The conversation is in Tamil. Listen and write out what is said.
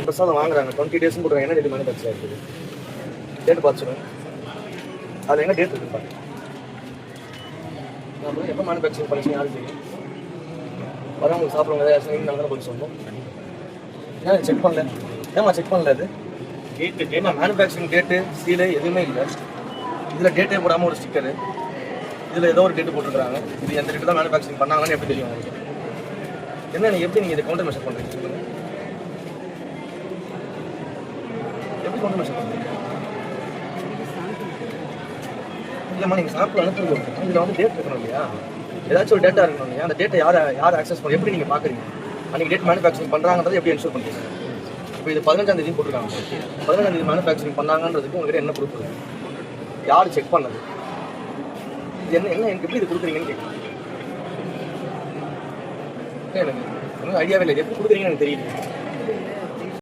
பிரசாதம் வாங்குறாங்க 20 டேஸ் போடுறாங்க. என்ன டேட் மேனுஃபேக்சர் இருக்குது? டேட் பார்த்து சொல்லுங்க. அது எங்கே டேட் இருக்குது பாருங்க. நம்ம எப்போ மேனுஃபேக்சரிங் பண்ணிச்சு யாரும் தெரியும்? வரவங்களுக்கு சாப்பிட்றவங்க ஏதாவது நாங்கள் தானே போய் சொல்லணும். ஏன் செக் பண்ணல? ஏமா செக் பண்ணல? அது டேட் மேனுஃபேக்சரிங் டேட்டு சீலு எதுவுமே இல்லை. இதில் டேட்டே போடாமல் ஒரு ஸ்டிக்கரு, இதில் ஏதோ ஒரு டேட்டு போட்டுருக்காங்க. இது எந்த டேட்டு தான் மேனுஃபேக்சரிங் பண்ணாங்கன்னு எப்படி தெரியும் உங்களுக்கு? என்ன நீங்கள் எப்படி நீங்கள் இதை கவுண்டர் மெஷர் பண்ணுறீங்க சொல்லுங்கள்? எப்படி கவுண்டர் மெஷர் பண்ணுறீங்க? இல்லைம்மா நீங்கள் சாப்பிட்டு அனுப்புறது இதில் வந்து டேட் இருக்கணும் இல்லையா? ஏதாச்சும் ஒரு டேட்டா இருக்கணும் இல்லையா? அந்த டேட்டை யார் ஆக்சஸ் பண்ணி எப்படி நீங்கள் பார்க்குறீங்க? அன்றைக்கி டேட் மேனுஃபேக்சரிங் பண்ணுறாங்கன்றதை எப்படி என்ஷூர் பண்ணுறீங்க? இப்போ இது 15ஆம் தேதி போட்டிருக்காங்க. 15ஆம் தேதி மேனுஃபேக்சரிங் பண்ணாங்கன்றதுக்கு உங்கள்கிட்ட என்ன ப்ரூஃப் இருக்குது? யார் செக் பண்ணது? இது என்ன எனக்கு எப்படி இது கொடுக்குறீங்கன்னு கேட்குறேன். எனக்கு ஒன்றும் ஐடியாவே இல்லை. எப்படி கொடுக்குறீங்கன்னு எனக்கு தெரியல.